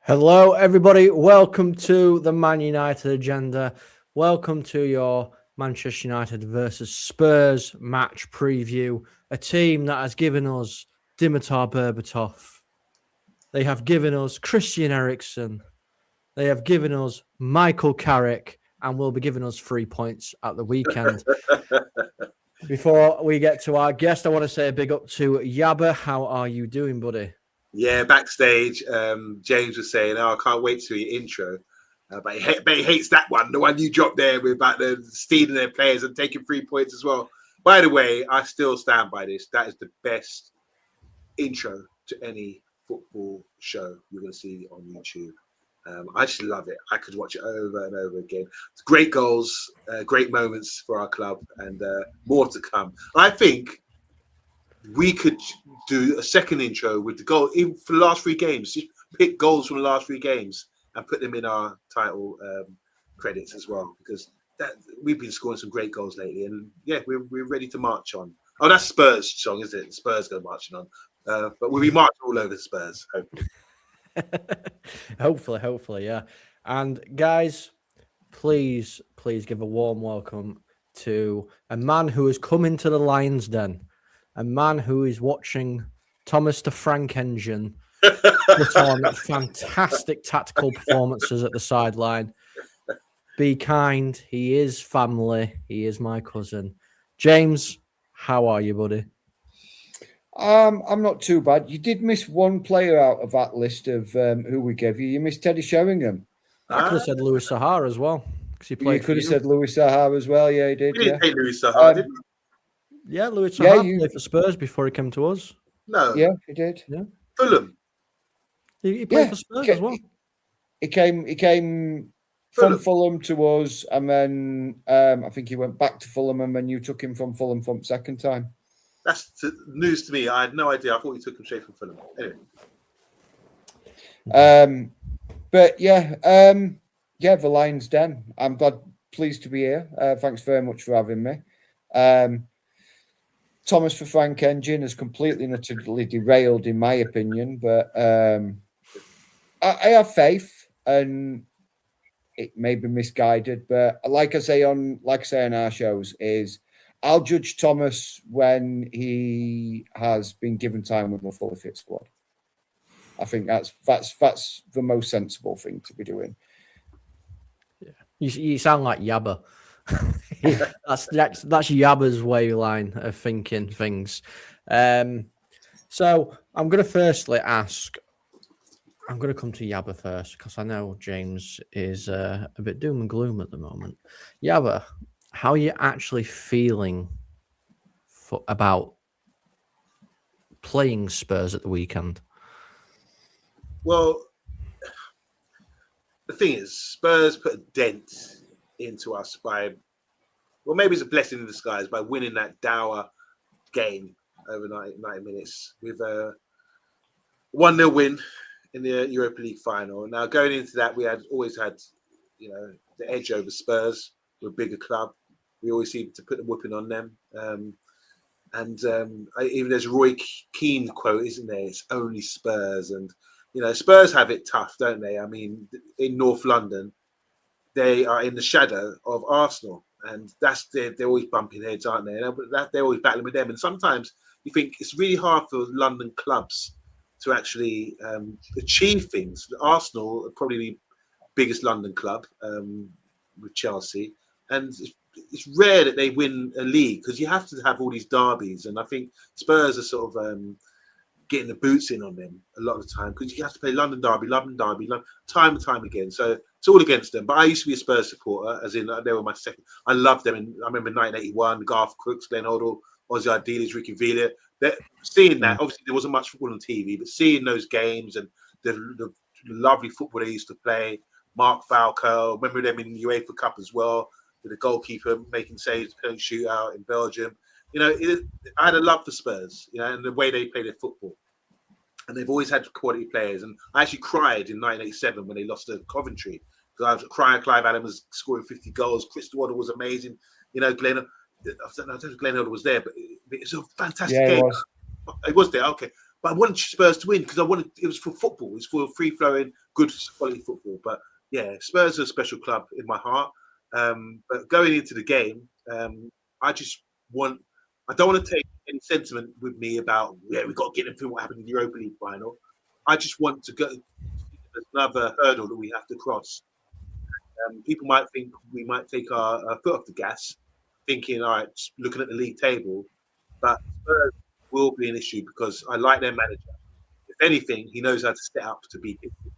Hello, everybody. Welcome to the Man United agenda. Welcome to your Manchester United versus Spurs match preview. A team that has given us Dimitar Berbatov. They have given us Christian Eriksen. They have given us Michael Carrick, and will be giving us 3 points at the weekend. Before we get to our guest, I want to say a big up to Yabba. How are you doing, buddy? Yeah, backstage, James was saying, "Oh, I can't wait to your intro," but he hates that one, the one you dropped there with about the stealing their players and taking 3 points as well. By the way, I still stand by this. That is the best intro to any football show you're going to see on YouTube. I just love it. I could watch it over and over again. It's great goals, great moments for our club, and more to come. I think we could do a second intro with the goal even for the last 3 games. Just pick goals from the last 3 games and put them in our title credits as well, because we've been scoring some great goals lately. And yeah, we're ready to march on. Oh, that's Spurs song, isn't it? Spurs go marching on. But we'll be marching all over the Spurs, hopefully. hopefully, yeah. And guys, please give a warm welcome to a man who has come into the Lions Den. A man who is watching Thomas the Frank Engine put on fantastic tactical performances at the sideline. Be kind. He is family. He is my cousin. James, how are you, buddy? I'm not too bad. You did miss one player out of that list of who we gave you. You missed Teddy Sheringham. I could have said Louis Sahar as well. You could have said Louis Sahar as well. Yeah, he did. We didn't say Louis Sahar, did we? Yeah, Louis Sahar played for Spurs before he came to us. No. Yeah, he did. Yeah. Fulham. He played for Spurs as well. He came from Fulham to us, and then I think he went back to Fulham, and then you took him from Fulham for the second time. That's news to me. I had no idea. I thought you took him straight from Fulham. Anyway. But yeah, the Lions Den. I'm pleased to be here. Thanks very much for having me. Thomas for Frank Engine has completely and utterly derailed, in my opinion, but I have faith, and it may be misguided, but like I say on our shows, is I'll judge Thomas when he has been given time with a fully fit squad. I think that's the most sensible thing to be doing. Yeah, you sound like Yabba. that's Yabba's way line of thinking things. So I'm going to firstly ask. I'm going to come to Yabba first, because I know James is a bit doom and gloom at the moment. Yabba, how are you actually feeling about playing Spurs at the weekend? Well, the thing is, Spurs put a dent into us maybe it's a blessing in disguise, by winning that dour game over 90 minutes with a 1-0 win in the Europa League final. Now, going into that, we always had, the edge over Spurs. We're a bigger club. We always seem to put the whooping on them. Even there's a Roy Keane quote, isn't there? It's only Spurs. And, Spurs have it tough, don't they? I mean, in North London, they are in the shadow of Arsenal. And they're always bumping heads, aren't they? They're always battling with them. And sometimes you think it's really hard for London clubs to actually achieve things. Arsenal are probably the biggest London club with Chelsea. And it's rare that they win a league, because you have to have all these derbies. And I think Spurs are sort of getting the boots in on them a lot of the time, because you have to play London derby, time and time again. So it's all against them. But I used to be a Spurs supporter, as in they were my second. I loved them. And I remember 1981, Garth Crooks, Glenn Hoddle, Ozzy Ardiles, Ricky Villa. Seeing that, obviously there wasn't much football on TV, but seeing those games and the lovely football they used to play, Mark Falco, remember them in the UEFA Cup as well, with the goalkeeper making saves, penalty shootout in Belgium. I had a love for Spurs, and the way they play their football. And they've always had quality players. And I actually cried in 1987 when they lost to Coventry, because I was crying. Clive Allen was scoring 50 goals. Chris Waddle was amazing. Glenn Hoddle was there, but it's a fantastic game. It was there. Okay. But I wanted Spurs to win because it was for football. It's for free flowing, good quality football. But yeah, Spurs are a special club in my heart. But going into the game, I just want. I don't want to take any sentiment with me about we've got to get them through what happened in the Europa League final. I just want to go. There's another hurdle that we have to cross. People might think we might take our foot off the gas, thinking, all right, looking at the league table, but Spurs will be an issue because I like their manager. If anything, he knows how to set up to be difficult.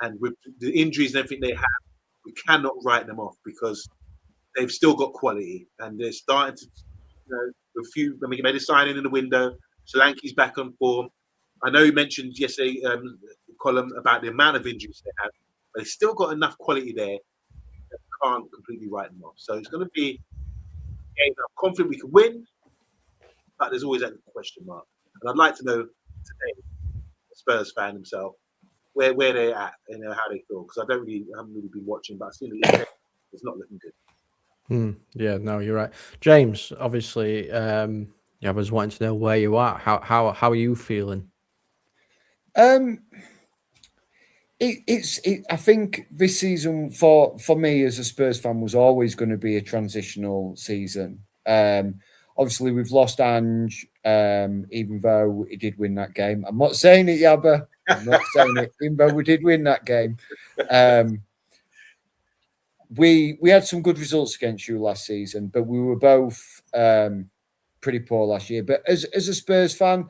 And with the injuries and everything they have, we cannot write them off because they've still got quality and they're starting to, a few. I mean, he made a signing in the window. Solanke's back on form. I know you mentioned yesterday, Colin, about the amount of injuries they have, but they've still got enough quality there that can't completely write them off. So it's going to be a game I'm confident we can win, but there's always that question mark. And I'd like to know today, a Spurs fan himself, where they're at and how they feel, because I haven't really been watching, but I've seen it. It's not looking good. Yeah, no, you're right, James. Obviously, I was wanting to know where you are. How are you feeling? I think this season for me as a Spurs fan was always going to be a transitional season. Obviously, we've lost Ange, even though he did win that game. I'm not saying it, Yabba. I'm not saying it, even though we did win that game. We had some good results against you last season, but we were both pretty poor last year. But as a Spurs fan,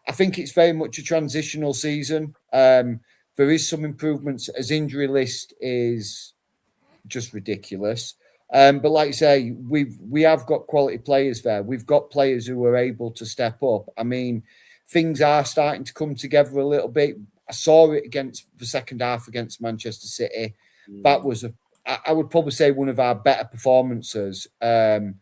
I think it's very much a transitional season. There is some improvements. As injury list is just ridiculous. But like I say, we have got quality players there. We've got players who are able to step up. I mean, things are starting to come together a little bit. I saw it against the second half against Manchester City. That was I would probably say one of our better performances. When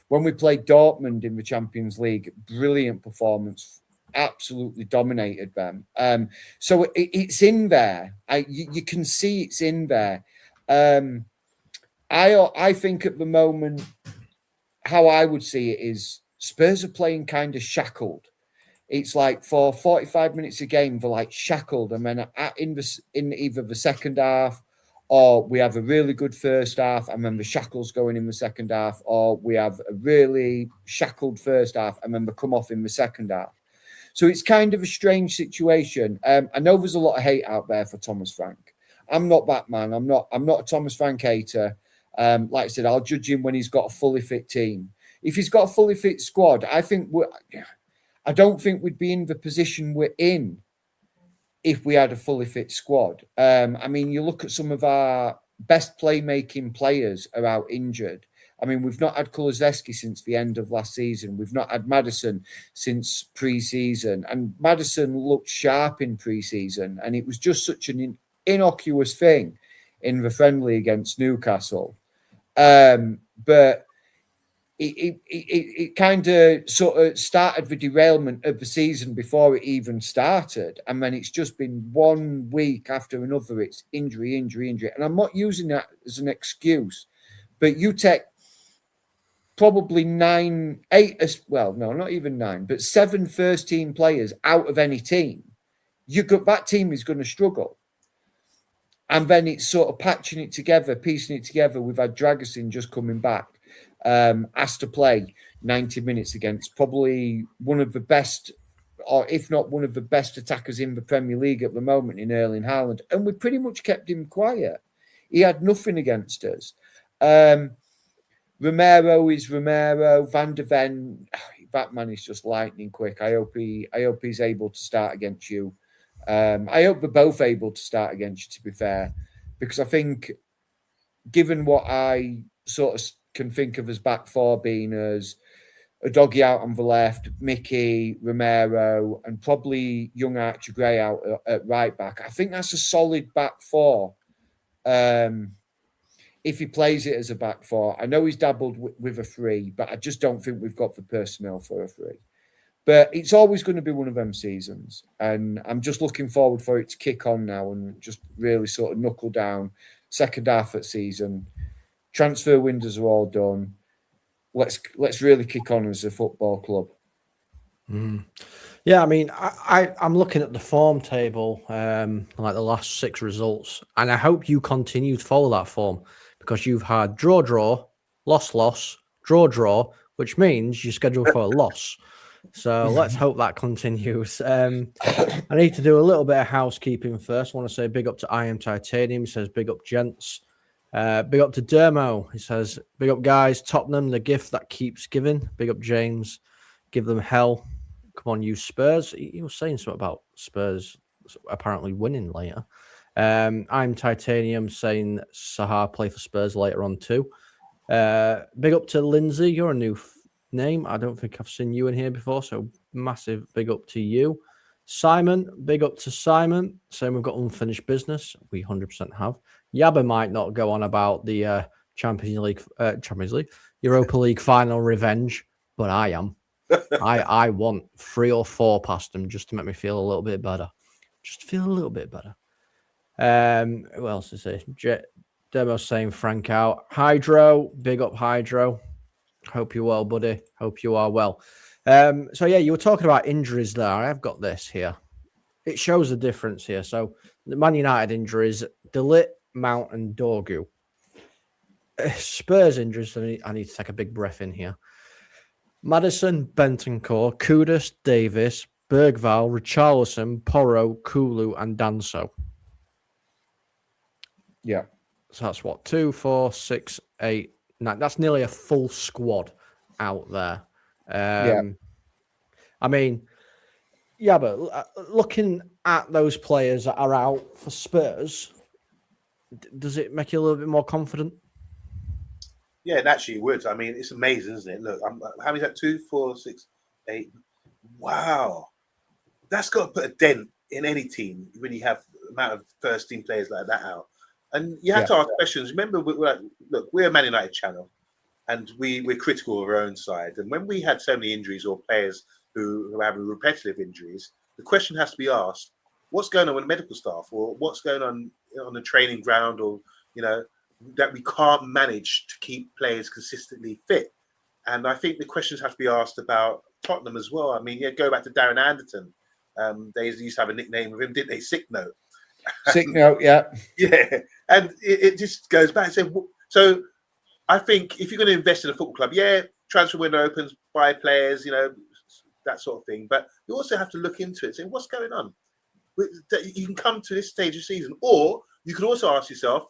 we played Dortmund in the Champions League, brilliant performance. Absolutely dominated them. So it's in there. You can see it's in there. I think at the moment, how I would see it is Spurs are playing kind of shackled. It's like for 45 minutes a game, they're like shackled, and then in either the second half, or we have a really good first half, and then the shackles going in the second half, or we have a really shackled first half, and then they come off in the second half. So it's kind of a strange situation. I know there's a lot of hate out there for Thomas Frank. I'm not that man. I'm not a Thomas Frank hater. Like I said, I'll judge him when he's got a fully fit team. If he's got a fully fit squad, I don't think we'd be in the position we're in if we had a fully fit squad. I mean, you look at some of our best playmaking players are out injured. I mean, we've not had Kulusevski since the end of last season. We've not had Maddison since pre-season. And Maddison looked sharp in pre-season. And it was just such an innocuous thing in the friendly against Newcastle. But it kind of sort of started the derailment of the season before it even started. And then it's just been 1 week after another. It's injury. And I'm not using that as an excuse. But you take probably 9, 8, well, no, not even 9, but 7 first-team players out of any team. That team is going to struggle. And then it's sort of patching it together, piecing it together. We've had Dragusin just coming back, asked to play 90 minutes against probably one of the best, or if not one of the best attackers in the Premier League at the moment in Erling Haaland. And we pretty much kept him quiet. He had nothing against us. Romero is Romero. Van de Ven, that man is just lightning quick. I hope he's able to start against you. I hope they're both able to start against you, to be fair, because I think, given what I sort of can think of as back four being as a doggy out on the left, Mickey, Romero, and probably young Archie Gray out at right back, I think that's a solid back four. If he plays it as a back four, I know he's dabbled with a 3, but I just don't think we've got the personnel for a 3. But it's always going to be one of them seasons. And I'm just looking forward for it to kick on now and just really sort of knuckle down. Second half of the season. Transfer windows are all done. Let's really kick on as a football club. Yeah, I mean, I'm looking at the form table, like the last 6 results, and I hope you continue to follow that form because you've had draw, loss, draw, which means you're scheduled for a loss. So let's hope that continues. I need to do a little bit of housekeeping first. I want to say big up to I Am Titanium. He says big up, gents. Big up to Dermo. He says big up, guys. Tottenham, the gift that keeps giving. Big up, James. Give them hell. Come on, you Spurs. He was saying something about Spurs apparently winning later. I'm Titanium saying Sahar play for Spurs later on too. Big up to Lindsay. You're a new name. I don't think I've seen you in here before, so massive big up to you. Simon, big up to Simon. Saying we've got unfinished business. We 100% have. Yabba might not go on about the Champions League, Europa League final revenge, but I am. I want 3 or 4 past them just to make me feel a little bit better. Just feel a little bit better. Who else is here? Demo saying Frank out. Hydro, big up Hydro. Hope you're well, buddy. Hope you are well. So yeah, you were talking about injuries there. I've got this here. It shows the difference here. So the Man United injuries, Delit, Mount, and Dorgu. Spurs injuries, I need to take a big breath in here. Maddison, Bentancur, Kudus, Davis, Bergval, Richarlison, Porro, Kulu, and Danso. Yeah. So that's what? 2, 4, 6, 8, 9. That's nearly a full squad out there. Yeah. I mean, yeah, but looking at those players that are out for Spurs, does it make you a little bit more confident? Yeah, naturally it would. I mean, it's amazing, isn't it? Look, how many is that? 2, 4, 6, 8. Wow. That's got to put a dent in any team when you have the amount of first team players like that out. And you have to ask questions. Remember, we're a Man United channel and we're critical of our own side. And when we had so many injuries or players who are having repetitive injuries, the question has to be asked, what's going on with the medical staff or what's going on the training ground or, that we can't manage to keep players consistently fit. And I think the questions have to be asked about Tottenham as well. I mean, go back to Darren Anderton. They used to have a nickname of him, didn't they? Sick Note. Sick Note, yeah. Yeah. And it just goes back. So I think if you're going to invest in a football club, transfer window opens, buy players, that sort of thing. But you also have to look into it and say, what's going on? You can come to this stage of season. Or you can also ask yourself,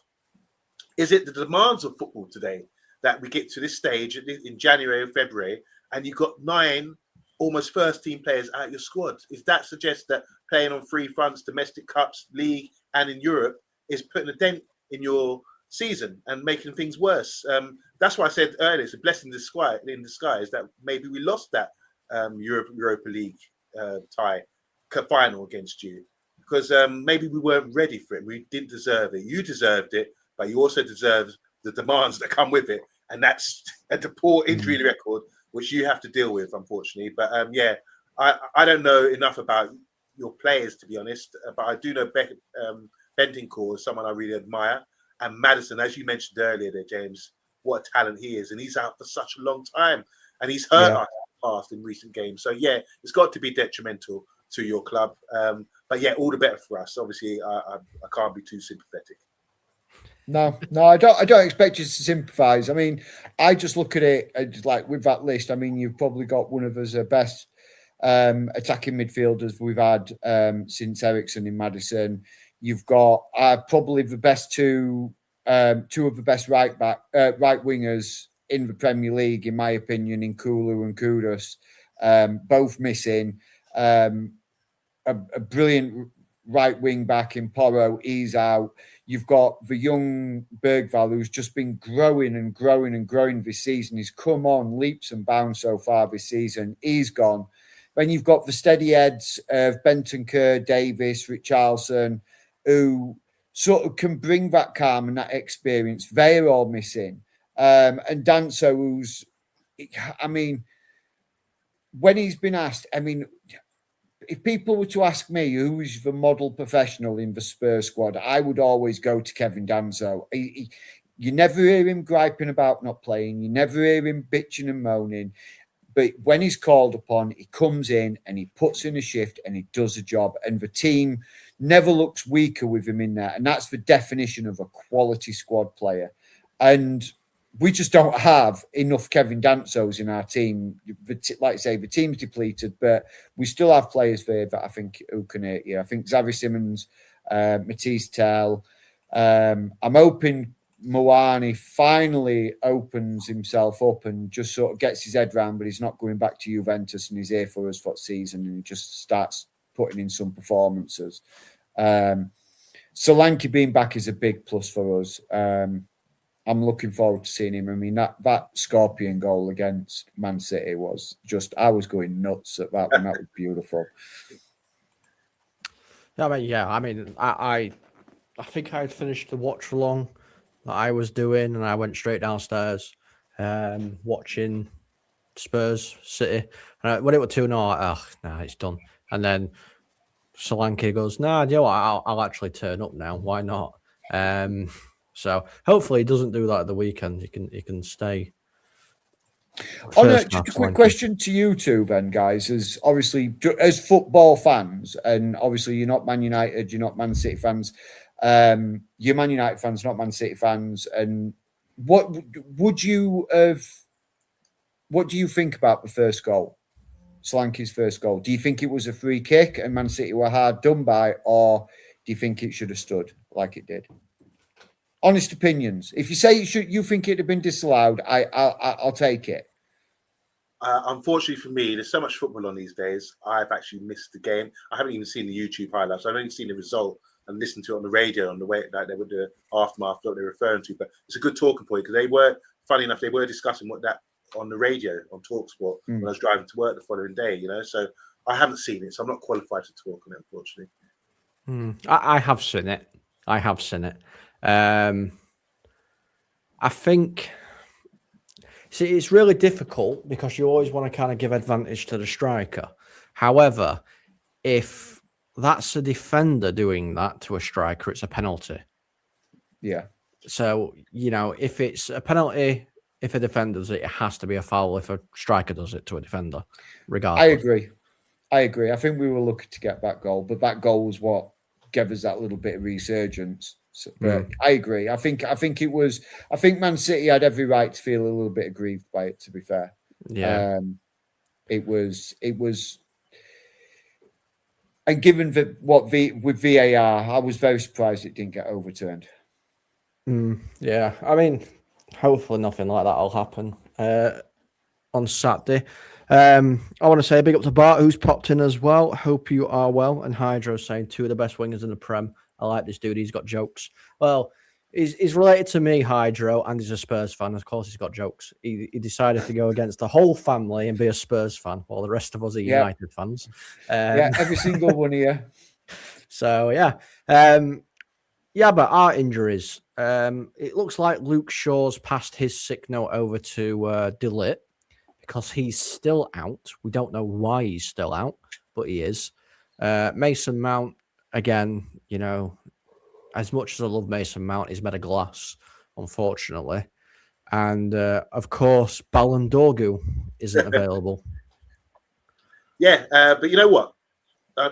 is it the demands of football today that we get to this stage in January or February and you've got 9 almost first team players out of your squad? Is that suggest that playing on 3 fronts, domestic cups, league, and in Europe is putting a dent in your season and making things worse? That's why I said earlier, it's a blessing in disguise that maybe we lost that Europa League tie final against you because maybe we weren't ready for it. We didn't deserve it. You deserved it. But you also deserve the demands that come with it. And that's a poor injury record, which you have to deal with, unfortunately. But I don't know enough about your players, to be honest. But I do know Bentancur is someone I really admire. And Maddison, as you mentioned earlier there, James, what a talent he is. And he's out for such a long time. And he's hurt us past in recent games. So, it's got to be detrimental to your club. But, all the better for us. Obviously, I can't be too sympathetic. No, I don't expect you to sympathise. I mean, I just look at it like with that list. I mean, you've probably got one of the best attacking midfielders we've had since Eriksen in Maddison. You've got probably the best two of the best right wingers in the Premier League, in my opinion, in Kulu and Kudus, both missing. A brilliant right wing back in Porro, he's out. You've got the young Bergval who's just been growing this season. He's come on leaps and bounds so far this season. He's gone. Then you've got the steady heads of Bentancur, Davis, Richarlison, who sort of can bring that calm and that experience. They're all missing. And Danso, who's, I mean, when he's been asked, I mean, if people were to ask me who is the model professional in the Spurs squad, I would always go to Kevin Danso. You never hear him griping about not playing. You never hear him bitching and moaning. But when he's called upon, he comes in and he puts in a shift and he does a job. And the team never looks weaker with him in there. And that's the definition of a quality squad player. And we just don't have enough Kevin Dantzos in our team. Like I say, the team's depleted, but we still have players there that I think who can hit you. I think Xavi Simons, Matisse Tell. I'm hoping Moani finally opens himself up and just sort of gets his head round, but he's not going back to Juventus and he's here for us for the season and he just starts putting in some performances. Solanke being back is a big plus for us. I'm looking forward to seeing him. I mean, that Scorpion goal against Man City was just, I was going nuts at that one. That was beautiful. I think I had finished the watch along that I was doing and I went straight downstairs watching Spurs City. And when it was 2-0, it's done. And then Solanke goes, you know what, I'll actually turn up now. Why not? So hopefully he doesn't do that at the weekend. He can stay. Just a quick question to you two then, guys. As obviously as football fans, and obviously you're not Man United, you're not Man City fans. You're Man United fans, not Man City fans. And what do you think about the first goal? Solanke's first goal. Do you think it was a free kick and Man City were hard done by, or do you think it should have stood like it did? Honest opinions. If you say you think it'd have been disallowed, I'll take it. Unfortunately for me, there's so much football on these days. I've actually missed the game. I haven't even seen the YouTube highlights. I've only seen the result and listened to it on the radio on the way that they would do aftermath what they're referring to. But it's a good talking point because they were, funny enough, they were discussing what that on the radio on TalkSport when I was driving to work the following day. So I haven't seen it, so I'm not qualified to talk on it, unfortunately. I have seen it. I think, see, it's really difficult because you always want to kind of give advantage to the striker. However, if that's a defender doing that to a striker, it's a penalty. Yeah. So, if it's a penalty, if a defender does it, it has to be a foul if a striker does it to a defender, regardless. I agree. I think we were lucky to get that goal, but that goal was what gave us that little bit of resurgence. So, but I agree. I think Man City had every right to feel a little bit aggrieved by it, to be fair. Yeah. It was and given with VAR, I was very surprised it didn't get overturned. Yeah. I mean, hopefully nothing like that will happen on Saturday. I want to say a big up to Bart, who's popped in as well. Hope you are well. And Hydro saying 2 of the best wingers in the Prem. I like this dude. He's got jokes. Well, he's related to me, Hydro, and he's a Spurs fan. Of course, he's got jokes. He decided to go against the whole family and be a Spurs fan, while the rest of us are United fans. Every single one here. So, yeah. But our injuries. It looks like Luke Shaw's passed his sick note over to De Ligt because he's still out. We don't know why he's still out, but he is. Mason Mount, again, as much as I love Mason Mount, he's made of glass, unfortunately. And, of course, Ballandorgu isn't available. Yeah, but you know what?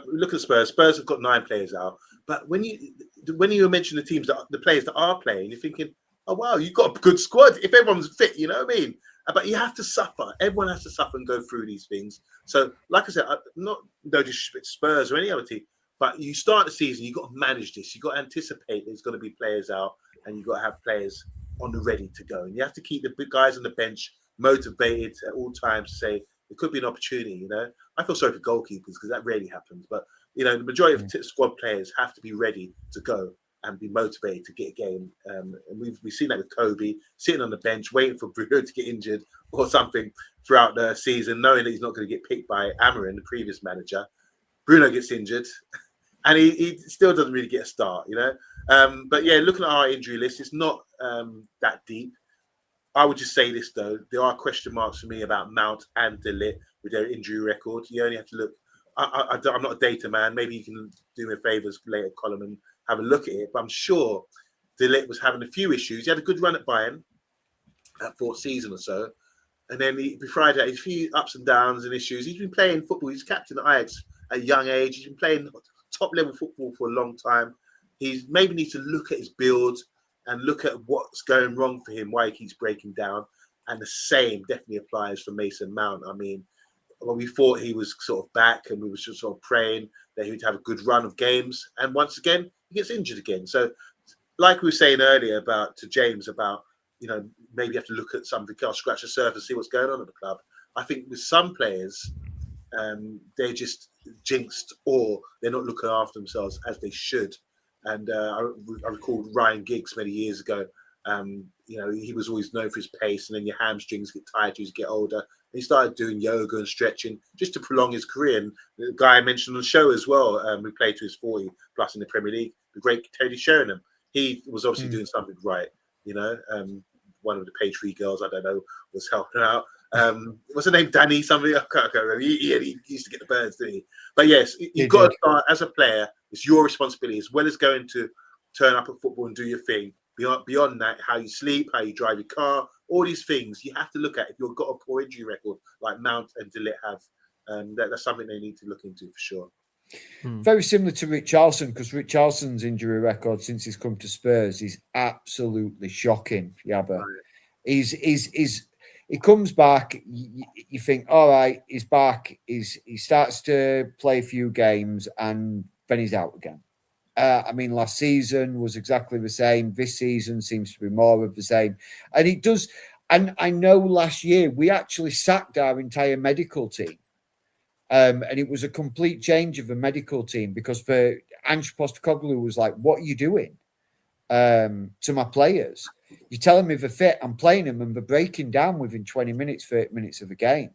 Look at Spurs. Spurs have got 9 players out. But when you mention the players that are playing, you're thinking, oh, wow, you've got a good squad. If everyone's fit, you know what I mean? But you have to suffer. Everyone has to suffer and go through these things. So, like I said, no disrespect to Spurs or any other team, but you start the season, you've got to manage this. You've got to anticipate there's going to be players out and you've got to have players on the ready to go. And you have to keep the big guys on the bench motivated at all times to say, it could be an opportunity, I feel sorry for goalkeepers because that rarely happens. But, the majority of squad players have to be ready to go and be motivated to get a game. And we've seen that with Kobe, sitting on the bench, waiting for Bruno to get injured or something throughout the season, knowing that he's not going to get picked by Amarin, the previous manager. Bruno gets injured and he still doesn't really get a start, But, yeah, looking at our injury list, it's not that deep. I would just say this, though. There are question marks for me about Mount and De Ligt with their injury record. You only have to look. I'm not a data man. Maybe you can do me a favours later, Colin, and have a look at it. But I'm sure De Ligt was having a few issues. He had a good run at Bayern, that 4th season or so. And then before that, a few ups and downs and issues. He's been playing football. He's captain at Ajax at a young age. He's been playing top level football for a long time. He's maybe needs to look at his build and look at what's going wrong for him, why he keeps breaking down. And the same definitely applies for Mason Mount. I mean, when we thought he was sort of back and we were just sort of praying that he would have a good run of games. And once again, he gets injured again. So like we were saying earlier to James about, maybe you have to look at something else, scratch the surface, see what's going on at the club. I think with some players, they're just jinxed or they're not looking after themselves as they should. And I recall Ryan Giggs many years ago. He was always known for his pace, and then your hamstrings get tired as you get older. And he started doing yoga and stretching just to prolong his career. And the guy I mentioned on the show as well, who played to his 40 plus in the Premier League, the great Tony Sheringham. He was obviously doing something right. One of the page 3 girls, I don't know, was helping out. What's her name? Danny something? I can't remember. He used to get the birds, didn't he? But yes, you've got to start as a player. It's your responsibility as well as going to turn up at football and do your thing. Beyond that, how you sleep, how you drive your car, all these things you have to look at. If you've got a poor injury record like Mount and De Ligt have, that's something they need to look into for sure. Very similar to Richarlison, because Richarlison's injury record since he's come to Spurs is absolutely shocking. Yabba, he comes back. You think, all right, he's back. He starts to play a few games, and then he's out again. Last season was exactly the same. This season seems to be more of the same, and it does. And I know last year we actually sacked our entire medical team. And it was a complete change of the medical team because for Ange Postecoglou was like, what are you doing to my players? You're telling me they're fit, I'm playing them, and they're breaking down within 20 minutes, 30 minutes of a game.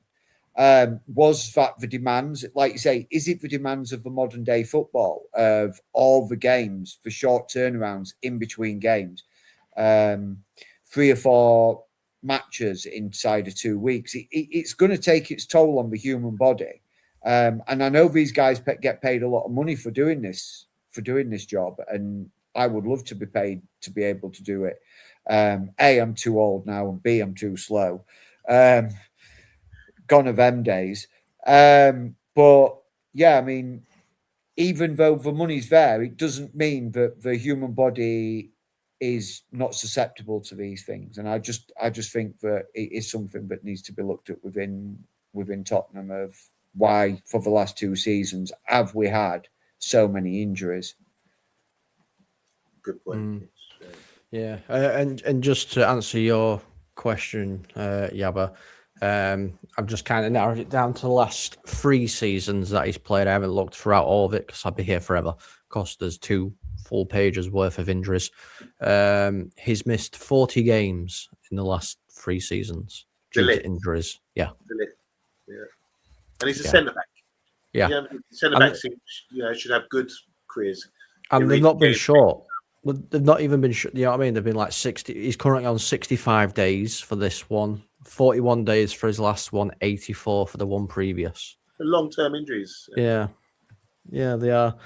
Was that the demands, like you say, is it the demands of the modern day football, of all the games, for short turnarounds in between games, 3 or 4 matches inside of 2 weeks? It's going to take its toll on the human body. And I know these guys get paid a lot of money for doing this job, and I would love to be paid to be able to do it. A, I'm too old now, and B, I'm too slow. Gone are them days. But yeah, even though the money's there, it doesn't mean that the human body is not susceptible to these things. And I just think that it is something that needs to be looked at within Tottenham of why for the last 2 seasons have we had so many injuries. Good point. Yeah, and just to answer your question, Yabba, I've just kind of narrowed it down to the last 3 seasons that he's played. I haven't looked throughout all of it because I'd be here forever. Of course, there's 2 full pages worth of injuries. He's missed 40 games in the last 3 seasons due to injuries. Yeah. And he's a centre back. Yeah. Centre backs, should have good careers. And they've not been short. They've not even been short. You know what I mean? They've been like 60. He's currently on 65 days for this one, 41 days for his last one, 84 for the one previous. Long-term injuries. Yeah, they are.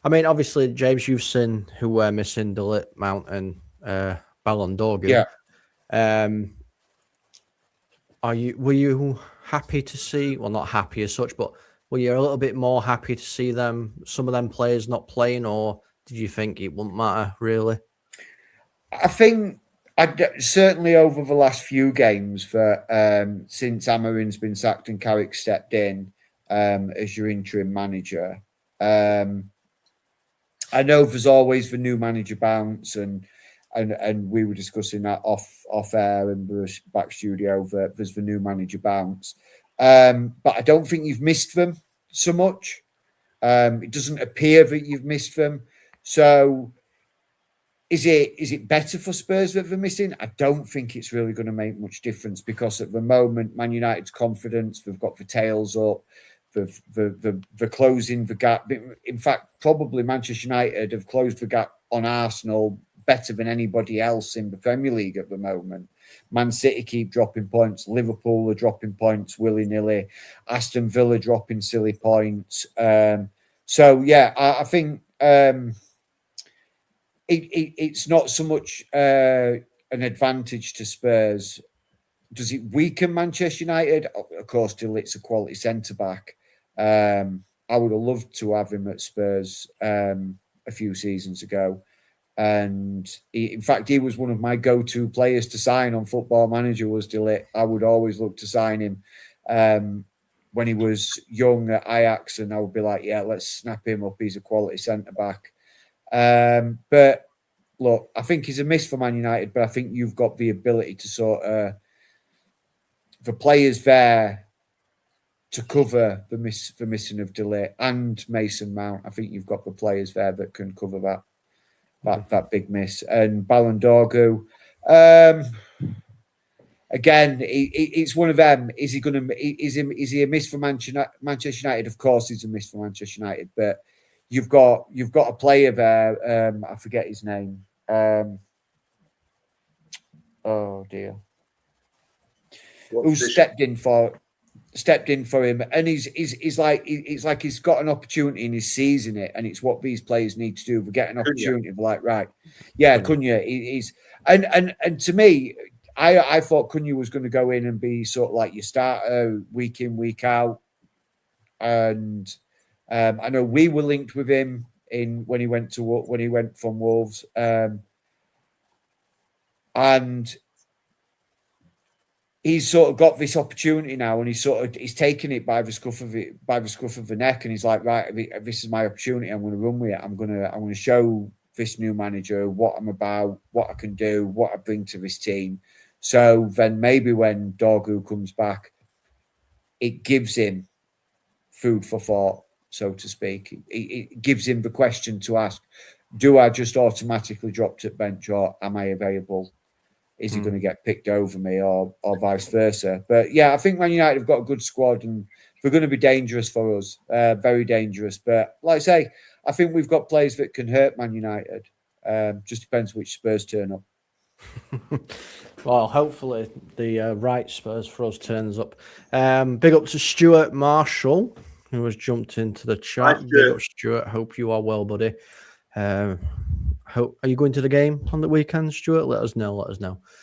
Obviously, James, you've seen who we're missing: De Ligt, Mount, and Ballon d'Or. Yeah. Were you happy to see? Well, not happy as such, but were you a little bit more happy to see some of them players not playing, or did you think it wouldn't matter really? I think certainly over the last few games, since Amarin's been sacked and Carrick stepped in as your interim manager. I know there's always the new manager bounce, and we were discussing that off air in the back studio. There's the new manager bounce, but I don't think you've missed them so much. It doesn't appear that you've missed them. So, is it better for Spurs that they're missing? I don't think it's really going to make much difference because at the moment, Man United's confidence, they've got the tails up. The closing the gap. In fact, probably Manchester United have closed the gap on Arsenal better than anybody else in the Premier League at the moment. Man City keep dropping points. Liverpool are dropping points willy-nilly. Aston Villa dropping silly points. I think it's not so much an advantage to Spurs does it weaken Manchester United? Of course, still it's a quality centre back. I would have loved to have him at Spurs a few seasons ago. And in fact, he was one of my go-to players to sign on Football Manager was De Ligt. I would always look to sign him when he was young at Ajax, and I would be like, yeah, let's snap him up. He's a quality centre-back. But look, I think he's a miss for Man United, but I think you've got the ability to sort of the players there to cover the missing of De Ligt and Mason Mount. I think you've got the players there that can cover that big miss. And Ballandorgu, again, it's one of them. Is he a miss for Manchester United? Of course, he's a miss for Manchester United. But you've got a player there. I forget his name. Oh dear. Who stepped in for him, and he's like he's got an opportunity and he's seizing it, and it's what these players need to do. We get an opportunity, like right, yeah, Cunha. He's and to me, I thought Cunha was going to go in and be sort of like your starter week in, week out, and I know we were linked with him when he went from Wolves, and he's sort of got this opportunity now, and he's taking it by the scruff of the neck, and he's like, right, this is my opportunity. I'm going to run with it. I'm going to show this new manager what I'm about, what I can do, what I bring to this team. So then maybe when Dorgu comes back, it gives him food for thought, so to speak. It gives him the question to ask: do I just automatically drop to bench, or am I available? Is he going to get picked over me, or vice versa? But yeah, I think Man United have got a good squad, and they're going to be dangerous for us, very dangerous. But like I say, I think we've got players that can hurt Man United. Just depends which Spurs turn up. Well, hopefully the right Spurs for us turns up. Big up to Stuart Marshall, who has jumped into the chat. Big up, Stuart. Hope you are well, buddy. Are you going to the game on the weekend, Stuart? Let us know.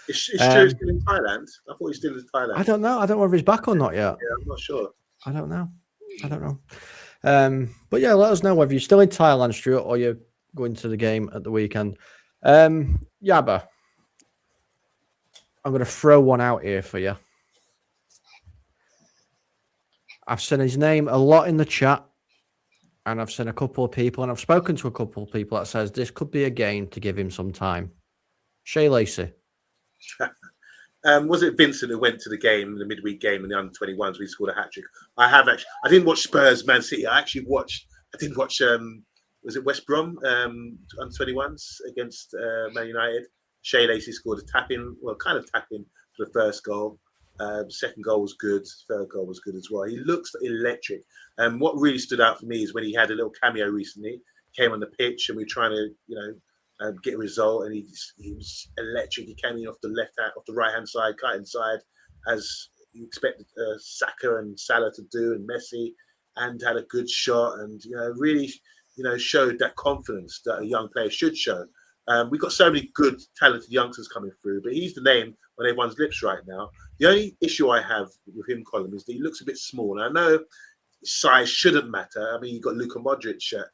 Is Stuart still in Thailand? I thought he was still in Thailand. I don't know. I don't know if he's back or not yet. Yeah, I'm not sure. I don't know. But yeah, let us know whether you're still in Thailand, Stuart, or you're going to the game at the weekend. Yabba, I'm going to throw one out here for you. I've seen his name a lot in the chat, and I've seen a couple of people, and I've spoken to a couple of people that says this could be a game to give him some time. Shea Lacey. Was it Vincent who went to the game, the midweek game in the under-21s where he scored a hat-trick? I didn't watch Spurs Man City. I did watch was it West Brom under-21s against Man United? Shea Lacey scored a tap-in, kind of tap-in for the first goal. Second goal was good. Third goal was good as well. He looks electric. And what really stood out for me is when he had a little cameo recently, came on the pitch, and we were trying to, get a result, and he was electric. He came in off the right-hand side, cut inside, as you expected Saka and Salah to do, and Messi, and had a good shot, and really, showed that confidence that a young player should show. We've got so many good, talented youngsters coming through, but he's the name on everyone's lips right now. The only issue I have with him, Colin, is that he looks a bit small. And I know size shouldn't matter. I mean, you've got Luka Modric at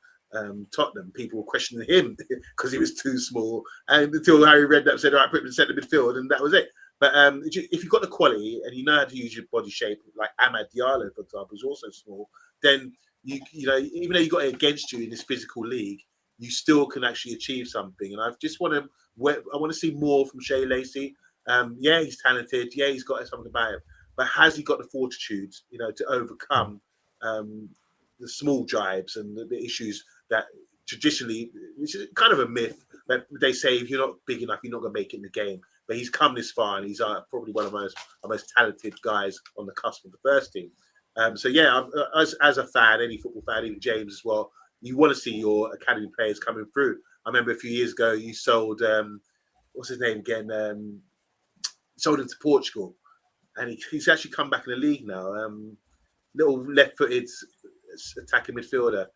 Tottenham. People were questioning him because he was too small. And until Harry Redknapp said, all right, put him in centre midfield, and that was it. But if you've got the quality and you know how to use your body shape, like Amad Diallo, for example, who's also small, then, even though you've got it against you in this physical league, you still can actually achieve something. And I just want to see more from Shea Lacey. Yeah, he's talented. Yeah, he's got something about him. But has he got the fortitude, to overcome the small jibes and the issues that traditionally, which is kind of a myth, that they say if you're not big enough, you're not going to make it in the game. But he's come this far, and he's probably one of our most talented guys on the cusp of the first team. So yeah, as a fan, any football fan, even James as well, you want to see your academy players coming through. I remember a few years ago, you sold what's his name again? Sold him to Portugal, and he's actually come back in the league now. Little left-footed attacking midfielder.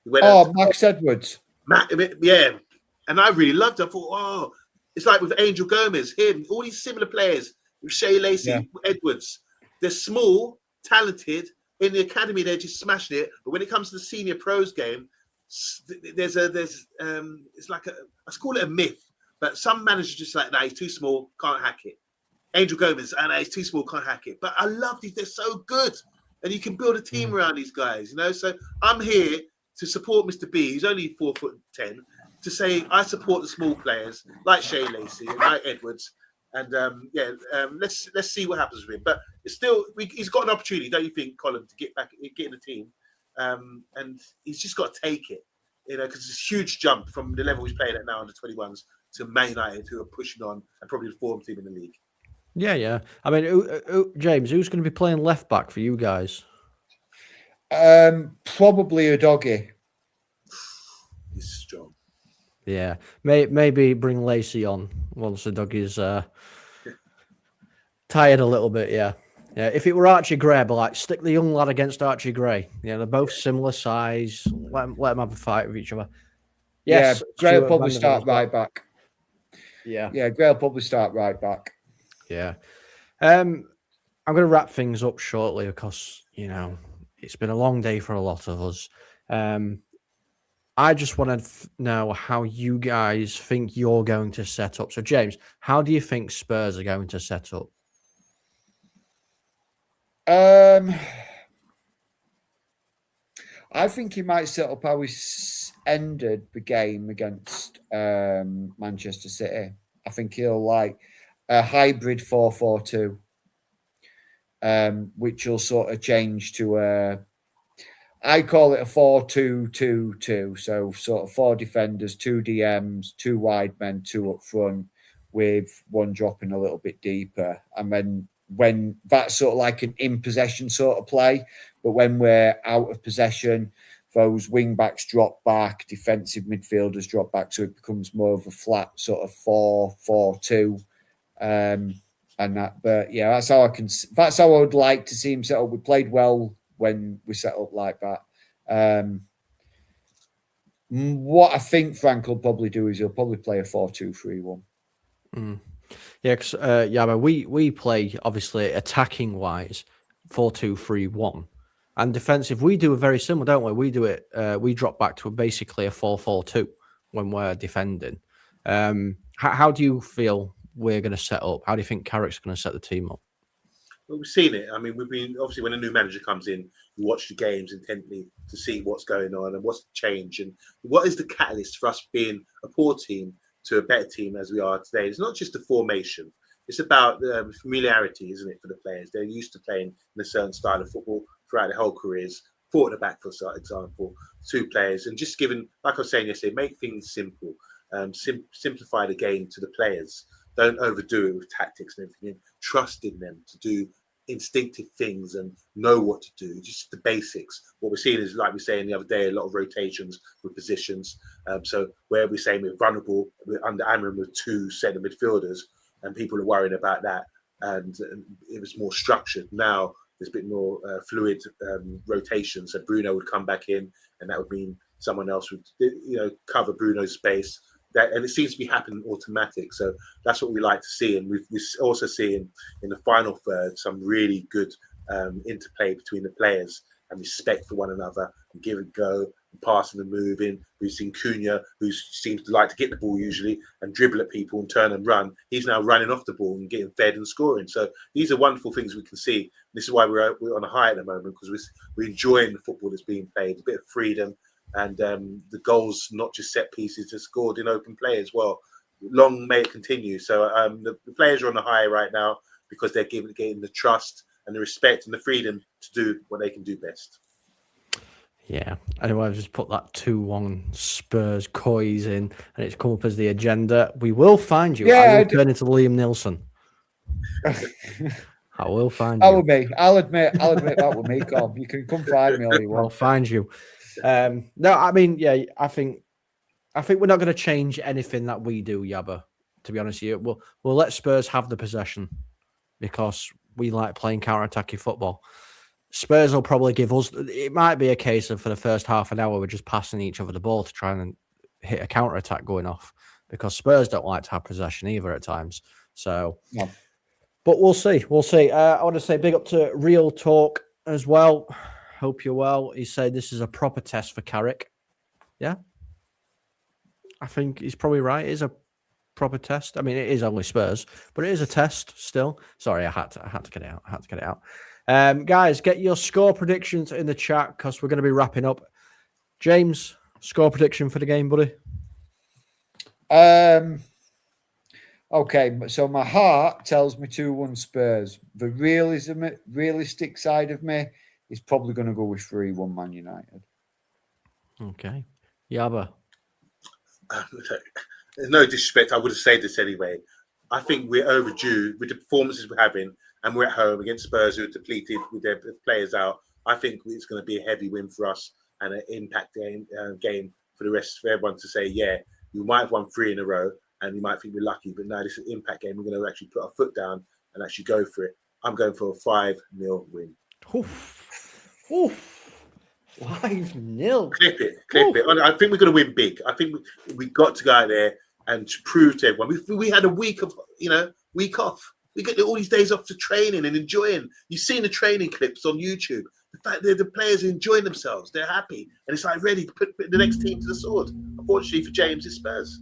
Max Edwards. Yeah, and I really loved it. I thought, it's like with Angel Gomez, him, all these similar players with Shea Lacey, Yeah. Edwards. They're small, talented. In the academy, they're just smashing it. But when it comes to the senior pros game, it's like let's call it a myth. But some managers just like, nah, he's too small, can't hack it. Angel Gomez, he's too small, can't hack it. But I love these; they're so good, and you can build a team around these guys. So I'm here to support Mr. B, who's only 4'10", to say I support the small players like Shea Lacey and like Edwards. And let's see what happens with him. But it's still, he's got an opportunity, don't you think, Colin, to get in the team? And he's just got to take it, because it's a huge jump from the level he's playing at now under 21s to Man United, who are pushing on and probably the form team in the league. Yeah. I mean, James, who's going to be playing left back for you guys? Probably a doggy. He's strong. Yeah, maybe bring Lacey on once the doggy's tired a little bit. Yeah. If it were Archie Gray, I'd be like, stick the young lad against Archie Gray. Yeah, they're both similar size. Let them have a fight with each other. Yes, Gray will probably start right back. Yeah, Gray will probably start right back. Yeah. I'm going to wrap things up shortly because it's been a long day for a lot of us. I just want to know how you guys think you're going to set up. So, James, how do you think Spurs are going to set up? I think he might set up how he ended the game against Manchester City. I think he'll like a hybrid 4-4-2, which will sort of change to I call it a 4-2-2-2. So sort of 4 defenders, 2 DMs, 2 wide men, 2 up front, with one dropping a little bit deeper. And then when that's sort of like an in possession sort of play, but when we're out of possession, those wing backs drop back, defensive midfielders drop back, so it becomes more of a flat sort of 4-4-2. And that, but yeah, that's how I would like to see him set up. We played well when we set up like that. What I think Frank will probably do is he'll probably play a 4-2-3-1. Yeah, because we play obviously attacking wise 4-2-3-1, and defensive we do a very similar, don't we? We do it. We drop back to basically a 4-4-2 when we're defending. How do you feel we're going to set up? How do you think Carrick's going to set the team up? Well, we've seen it. I mean, we've been obviously when a new manager comes in, you watch the games intently to see what's going on and what's changed and what is the catalyst for us being a poor team to a better team as we are today. It's not just a formation; it's about familiarity, isn't it, for the players? They're used to playing in a certain style of football throughout their whole careers. 4 at the back, for example, 2 players, and just giving, like I was saying yesterday, make things simple. Simplify the game to the players. Don't overdo it with tactics and everything. Trust in them to do instinctive things and know what to do. Just the basics. What we're seeing is, like we were saying the other day, a lot of rotations with positions. So where we're saying we're vulnerable, we're under Amram with 2 centre midfielders, and people are worrying about that. And it was more structured. Now there's a bit more fluid rotation. So Bruno would come back in, and that would mean someone else would, cover Bruno's space. And it seems to be happening automatic. So that's what we like to see. And we're also seeing in the final third some really good interplay between the players and respect for one another and give and go and passing and moving. We've seen Cunha, who seems to like to get the ball usually and dribble at people and turn and run. He's now running off the ball and getting fed and scoring. So these are wonderful things we can see. This is why we're on a high at the moment, because we're enjoying the football that's being played, a bit of freedom. And the goals, not just set pieces, are scored in open play as well. Long may it continue. So the players are on the high right now because they're getting the trust and the respect and the freedom to do what they can do best. Yeah. Anyway, I've just put that 2-1 Spurs coys in, and it's come up as the agenda. We will find you. I will turn into Liam Nielsen. I will find you. That was me. I'll admit that was me, Con. You can come find me all you want. I'll find you. No, I mean, yeah, I think we're not going to change anything that we do, Yabba. To be honest with you, we'll let Spurs have the possession because we like playing counter-attacking football. Spurs will probably give us. It might be a case of for the first half an hour we're just passing each other the ball to try and hit a counter-attack going off because Spurs don't like to have possession either at times. So, no. But we'll see. We'll see. I want to say big up to Real Talk as well. Hope you're well. He said this is a proper test for Carrick. Yeah. I think he's probably right. It is a proper test. I mean, it is only Spurs, but it is a test still. Sorry, I had to get it out. Guys, get your score predictions in the chat because we're going to be wrapping up. James, score prediction for the game, buddy? Okay, so my heart tells me 2-1 Spurs. The realistic side of me is probably going to go with 3-1 Man United. Okay. Yabba. There's no disrespect. I would have said this anyway. I think we're overdue with the performances we're having, and we're at home against Spurs, who are depleted with their players out. I think it's going to be a heavy win for us and an impact game for the rest, for everyone to say, yeah, you might have won 3 in a row, and you might think we're lucky, but no, this is an impact game. We're going to actually put our foot down and actually go for it. I'm going for a 5-0 win. Oof. Oof. 5-0. Clip it. I think we're going to win big. I think we got to go out there and prove to everyone. We had a week of, week off. We get all these days off to training and enjoying. You've seen the training clips on YouTube. The fact that the players are enjoying themselves, they're happy, and it's like ready to put the next team to the sword. Unfortunately for James, it's Spurs.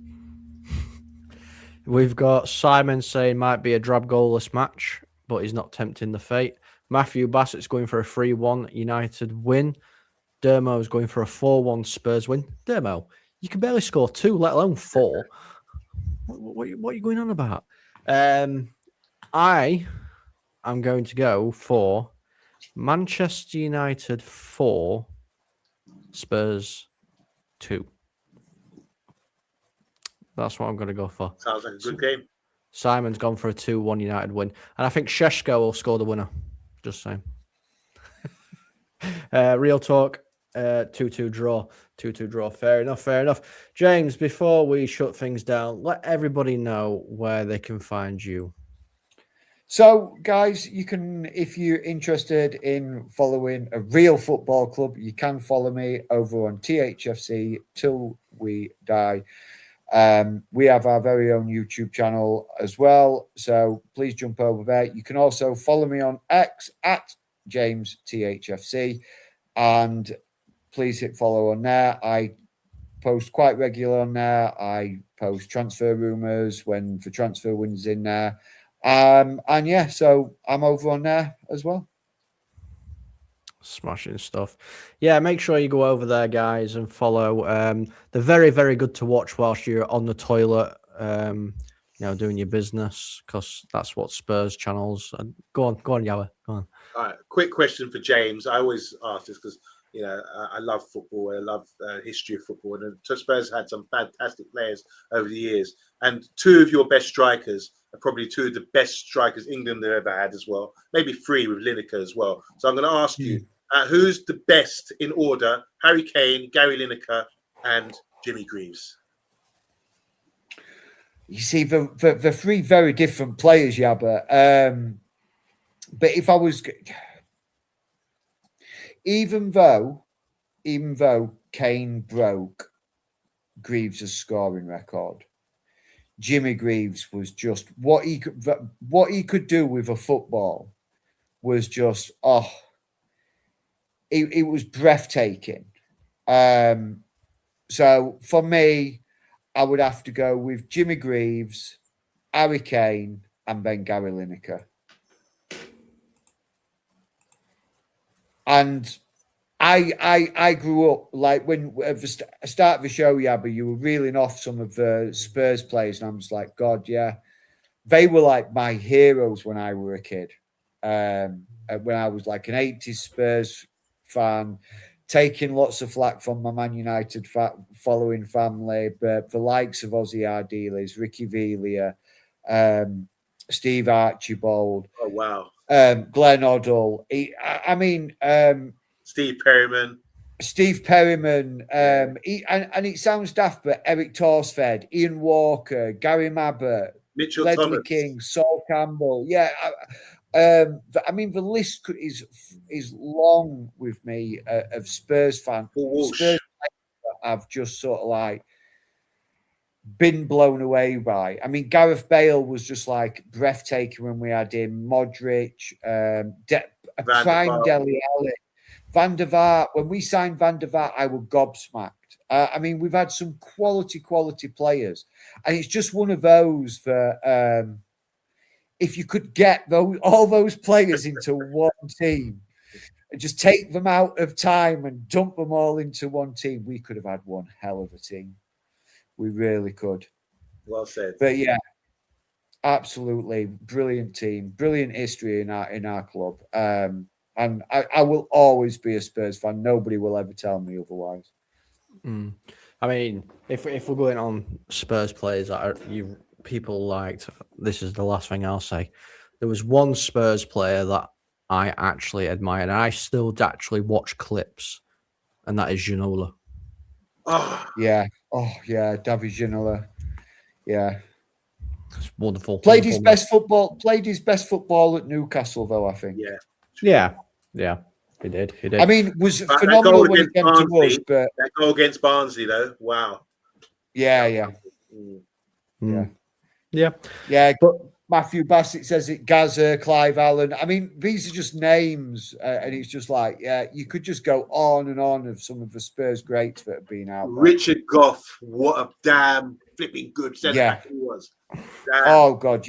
We've got Simon saying might be a drab goalless match, but he's not tempting the fate. Matthew Bassett's going for a 3-1 United win. Dermo's going for a 4-1 Spurs win. Dermo, you can barely score 2, let alone 4. What are you going on about? I am going to go for Manchester United 4, Spurs 2. That's what I'm going to go for. Sounds like a good game. Simon's gone for a 2-1 United win. And I think Šeško will score the winner. Just saying. Real talk, 2-2 draw. 2-2 draw. Fair enough. James, before we shut things down, let everybody know where they can find you. So, guys, you can, if you're interested in following a real football club, you can follow me over on THFC Till We Die. We have our very own YouTube channel as well, so please jump over there. You can also follow me on X at JamesTHFC, and please hit follow on there. I post quite regular on there. I post transfer rumours when the transfer wins in there. And yeah, so I'm over on there as well. Smashing stuff. Yeah, make sure you go over there, guys, and follow. They're very, very good to watch whilst you're on the toilet, doing your business, because that's what Spurs channels. Go on, Yawa. Go on. All right, quick question for James. I always ask this because I love football. I love history of football, and Spurs had some fantastic players over the years. And 2 of your best strikers are probably 2 of the best strikers England have ever had as well. Maybe 3 with Lineker as well. So I'm going to ask you, who's the best in order? Harry Kane, Gary Lineker, and Jimmy Greaves. You see, the 3 very different players, Yabba. But if I was, even though Kane broke Greaves' scoring record, Jimmy Greaves was just what he could do with a football was just it was breathtaking. So for me, I would have to go with Jimmy Greaves, Harry Kane, and then Gary Lineker. And I grew up like when at the start of the show, Yabba, you were reeling off some of the Spurs players, and I'm just like, God, yeah, they were like my heroes when I were a kid. When I was like an 80s Spurs fan, taking lots of flack from my Man United following family, but the likes of Ozzy Ardiles, Ricky Villa, Steve Archibald. Oh, wow. Glenn Hoddle. Steve Perryman. And it sounds daft, but Eric Torsfed, Ian Walker, Gary Mabbott, Mitchell Leslie Thomas. King, Saul Campbell. Yeah. The list is long with me of Spurs fans. Spurs I've just sort of like been blown away by. I mean, Gareth Bale was just like breathtaking when we had him. Modric, a Van der prime Vaart. Dele Alli, Van der Vaart. When we signed Van der Vaart, I was gobsmacked. I mean, we've had some quality players, and it's just one of those for if you could get all those players into one team and just take them out of time and dump them all into one team, we could have had one hell of a team. We really could. Well said. But yeah, absolutely brilliant team, brilliant history in our club. And I will always be a Spurs fan. Nobody will ever tell me otherwise. I mean, if we're going on Spurs players that people liked, this is the last thing I'll say. There was one Spurs player that I actually admired, and I still actually watch clips, and that is Ginola. Oh, Yeah. Oh, yeah. David Ginola. Yeah. It's wonderful. Played his best football at Newcastle, though, I think. yeah. Yeah. He did. I mean, was But phenomenal when it came to us, but that goal against Barnsley, though, wow. Yeah. But Matthew Bassett says it. Gaza, Clive Allen. I mean, these are just names, and it's just like, you could just go on and on of some of the Spurs greats that have been out there. Richard Gough, what a damn flipping good centre back he was. Damn. Oh God,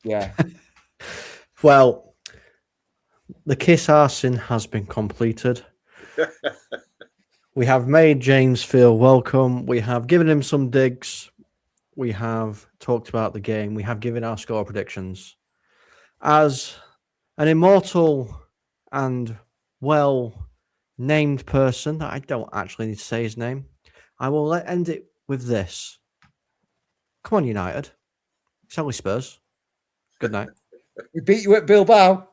yeah. Well, the Kiss Arson has been completed. We have made James feel welcome. We have given him some digs. We have talked about the game. We have given our score predictions. As an immortal and well-named person that I don't actually need to say his name, I will end it with this. Come on, United. It's only Spurs. Good night. We beat you at Bilbao.